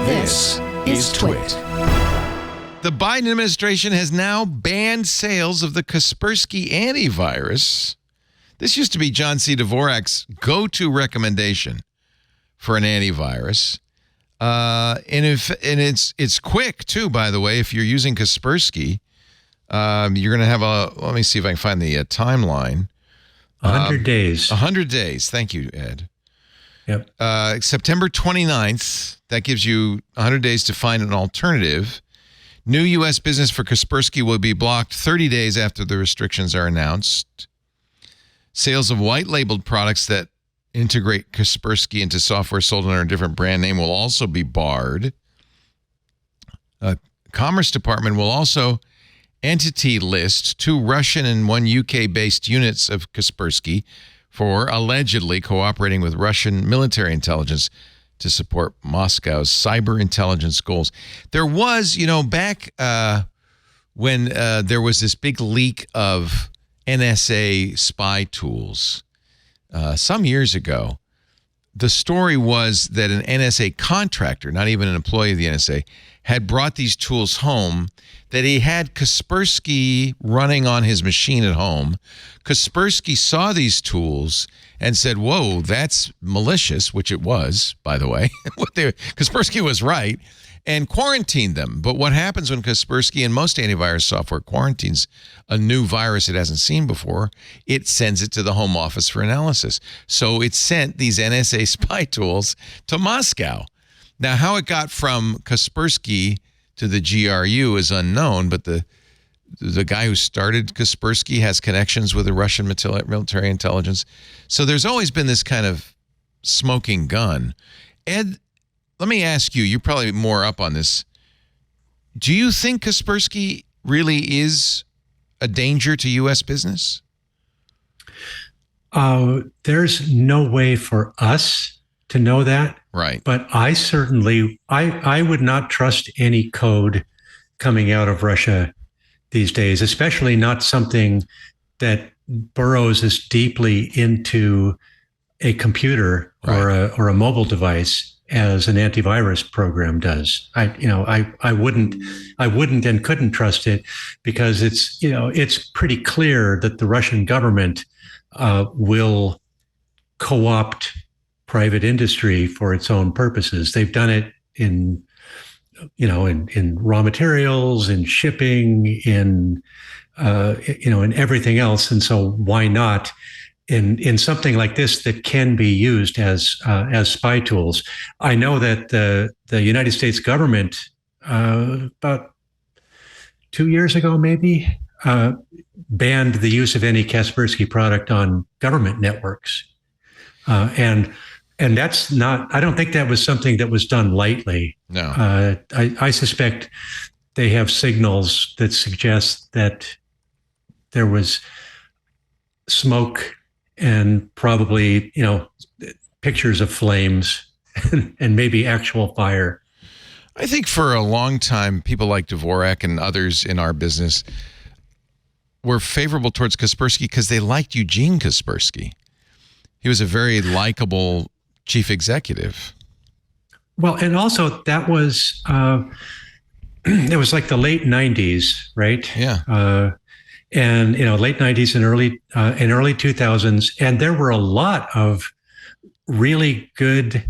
This is TWiT. The Biden administration has now banned sales of the Kaspersky antivirus. This used to be John C. Dvorak's go-to recommendation for an antivirus. And it's quick, too, by the way. If you're using Kaspersky, you're going to have let me see if I can find the timeline. 100 days. 100 days. Thank you, Ed. Yep. September 29th, that gives you 100 days to find an alternative. New U.S. business for Kaspersky will be blocked 30 days after the restrictions are announced. Sales of white-labeled products that integrate Kaspersky into software sold under a different brand name will also be barred. Commerce Department will also entity list 2 Russian and 1 UK-based units of Kaspersky for allegedly cooperating with Russian military intelligence to support Moscow's cyber intelligence goals. There was, back when there was this big leak of NSA spy tools some years ago, the story was that an NSA contractor, not even an employee of the NSA, had brought these tools home, that he had Kaspersky running on his machine at home. Kaspersky saw these tools and said, whoa, that's malicious, which it was, by the way. Kaspersky was right, and quarantined them. But what happens when Kaspersky and most antivirus software quarantines a new virus it hasn't seen before? It sends it to the Home Office for analysis. So it sent these NSA spy tools to Moscow. Now, how it got from Kaspersky to the GRU is unknown, but the guy who started Kaspersky has connections with the Russian military intelligence. So there's always been this kind of smoking gun. Ed, let me ask you, you're probably more up on this. Do you think Kaspersky really is a danger to U.S. business? There's no way for us to know that. Right. But I certainly, I would not trust any code coming out of Russia these days, especially not something that burrows as deeply into a computer or a mobile device as an antivirus program does. I wouldn't and couldn't trust it, because it's pretty clear that the Russian government will co-opt private industry for its own purposes. They've done it in raw materials, in shipping, in everything else. And so why not in something like this that can be used as spy tools? I know that the United States government about 2 years ago, maybe, banned the use of any Kaspersky product on government networks. And that's not, I don't think that was something that was done lightly. No. I suspect they have signals that suggest that there was smoke and probably, pictures of flames and maybe actual fire. I think for a long time, people like Dvorak and others in our business were favorable towards Kaspersky because they liked Eugene Kaspersky. He was a very likable chief executive. Well, and also that was it was like the late 90s, right? Yeah. And late 90s and early 2000s, and there were a lot of really good,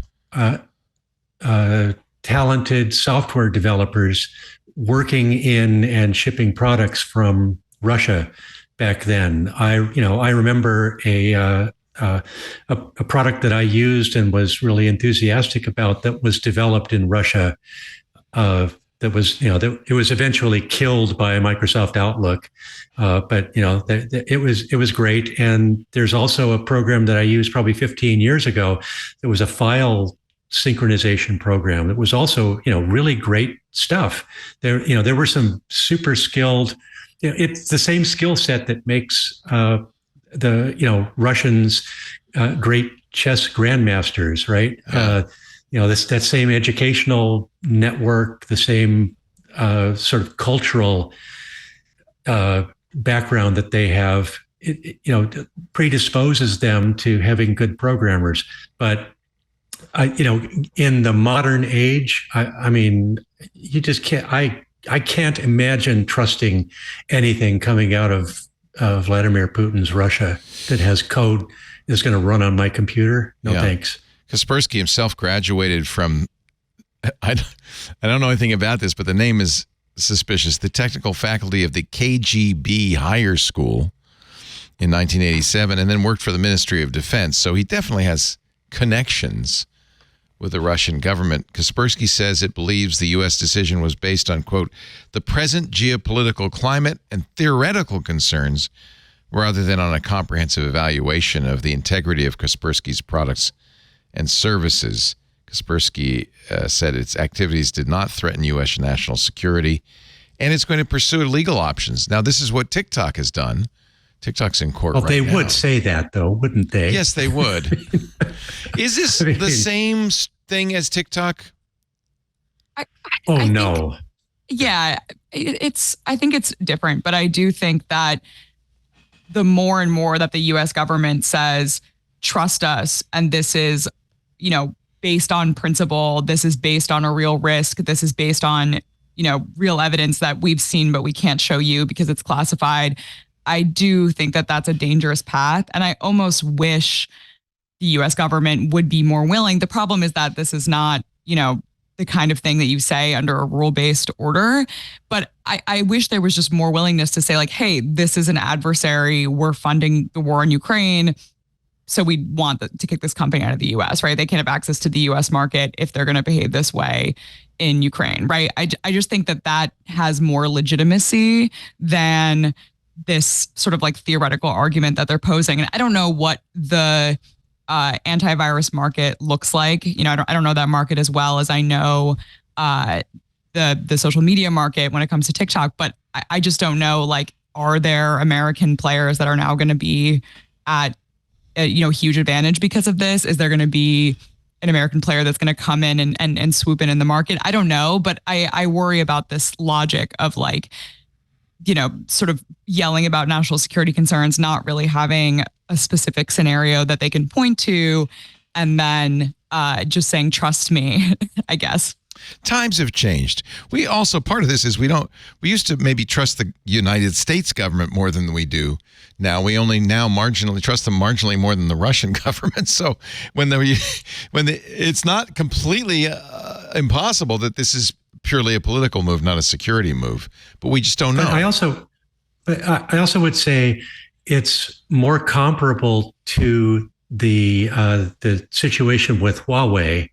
talented software developers working in and shipping products from Russia back then. I remember a product that I used and was really enthusiastic about that was developed in Russia. That was, it was eventually killed by Microsoft Outlook, but it was great. And there's also a program that I used probably 15 years ago. It was a file synchronization program. It was also, really great stuff. There were some super skilled. It's the same skill set that makes the Russians great chess grandmasters, right? That same educational network, the same sort of cultural background that they have, predisposes them to having good programmers. But in the modern age, I mean, you just can't. I can't imagine trusting anything coming out of Vladimir Putin's Russia that has code that's going to run on my computer. No thanks. Kaspersky himself graduated from, I don't know anything about this, but the name is suspicious, the technical faculty of the KGB Higher School in 1987, and then worked for the Ministry of Defense. So he definitely has connections with the Russian government. Kaspersky says it believes the U.S. decision was based on, quote, the present geopolitical climate and theoretical concerns rather than on a comprehensive evaluation of the integrity of Kaspersky's products and services. Kaspersky said its activities did not threaten U.S. national security, and it's going to pursue legal options. Now, this is what TikTok has done. TikTok's in court right now. They would say that, though, wouldn't they? Yes, they would. Is this the same thing as TikTok? I no. Yeah, I think it's different, but I do think that the more and more that the U.S. government says, trust us, and this is, based on principle, this is based on a real risk, this is based on, real evidence that we've seen, but we can't show you because it's classified. I do think that that's a dangerous path. And I almost wish the U.S. government would be more willing. The problem is that this is not, the kind of thing that you say under a rule-based order. But I wish there was just more willingness to say, like, hey, this is an adversary. We're funding the war in Ukraine. So we want to kick this company out of the U.S., right? They can't have access to the U.S. market if they're going to behave this way in Ukraine, right? I just think that has more legitimacy than this sort of like theoretical argument that they're posing. And I don't know what the antivirus market looks like. I don't know that market as well as I know the social media market when it comes to TikTok, but I just don't know, like, are there American players that are now going to be at a huge advantage because of this? Is there going to be an American player that's going to come in and swoop in the market? I don't know, but I worry about this logic of, like, sort of yelling about national security concerns, not really having a specific scenario that they can point to, and then just saying, trust me, I guess. Times have changed. We also, part of this is we used to maybe trust the United States government more than we do now. We only now marginally trust them marginally more than the Russian government. So it's not completely impossible that this is purely a political move, not a security move, but we just don't know. I also would say it's more comparable to the situation with Huawei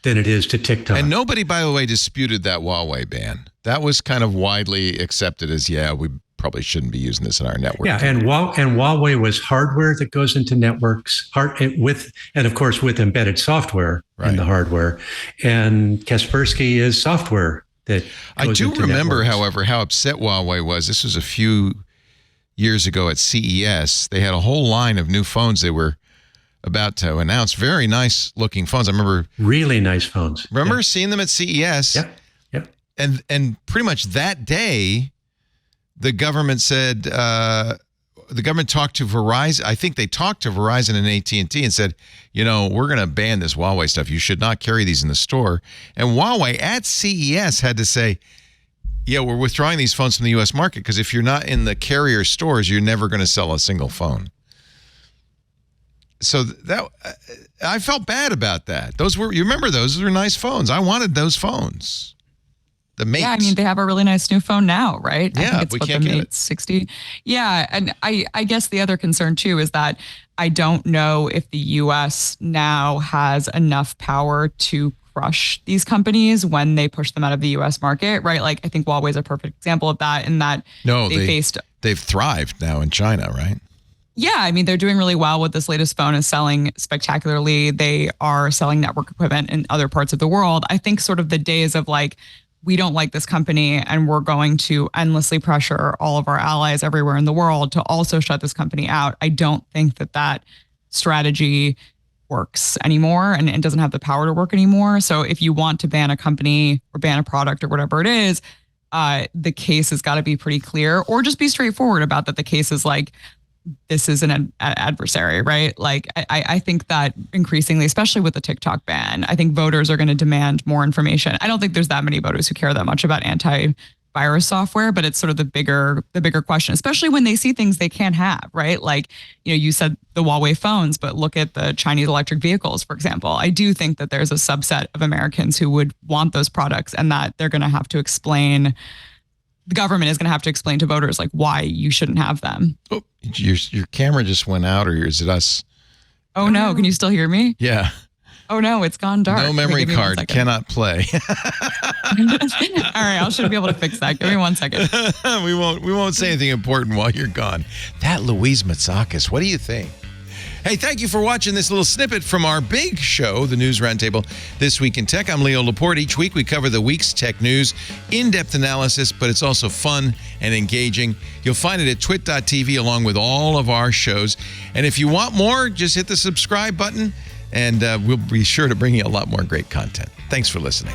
than it is to TikTok. And nobody, by the way, disputed that Huawei ban. That was kind of widely accepted as, we probably shouldn't be using this in our network. Yeah, and Huawei was hardware that goes into networks, and of course with embedded software in the hardware. And Kaspersky is software that goes I do into remember, networks. However, how upset Huawei was. This was a few years ago at CES. They had a whole line of new phones they were about to announce. Very nice looking phones. I remember really nice phones. Remember seeing them at CES. Yep. And pretty much that day, the government said, the government talked to Verizon. I think they talked to Verizon and AT&T and said, we're going to ban this Huawei stuff. You should not carry these in the store. And Huawei at CES had to say, we're withdrawing these phones from the U.S. market because if you're not in the carrier stores, you're never going to sell a single phone. So that I felt bad about that. You remember those? Those were nice phones. I wanted those phones. The Mate. Yeah, I mean, they have a really nice new phone now, right? Yeah, I think it's the Mate 60. Yeah, and I guess the other concern too is that I don't know if the U.S. now has enough power to crush these companies when they push them out of the U.S. market, right? Like, I think Huawei is a perfect example of that in that they've thrived now in China, right? Yeah, I mean, they're doing really well with this latest phone, is selling spectacularly. They are selling network equipment in other parts of the world. I think sort of the days of like, we don't like this company and we're going to endlessly pressure all of our allies everywhere in the world to also shut this company out. I don't think that strategy works anymore and doesn't have the power to work anymore. So if you want to ban a company or ban a product or whatever it is, the case has got to be pretty clear, or just be straightforward about that. The case is like, this is an adversary, right? Like, I think that increasingly, especially with the TikTok ban, I think voters are going to demand more information. I don't think there's that many voters who care that much about antivirus software, but it's sort of the bigger question, especially when they see things they can't have, right? Like, you said the Huawei phones, but look at the Chinese electric vehicles, for example. I do think that there's a subset of Americans who would want those products, and that they're going to have to explain. The government is going to have to explain to voters like why you shouldn't have them. Oh, your camera just went out, or is it us? Oh no, can you still hear me? Yeah. Oh no, it's gone dark. No memory card, cannot play. All right, I should be able to fix that. Give me 1 second. We won't say anything important while you're gone. That Louise Matsakis, what do you think? Hey, thank you for watching this little snippet from our big show, the News Roundtable This Week in Tech. I'm Leo Laporte. Each week we cover the week's tech news, in-depth analysis, but it's also fun and engaging. You'll find it at twit.tv along with all of our shows. And if you want more, just hit the subscribe button, and we'll be sure to bring you a lot more great content. Thanks for listening.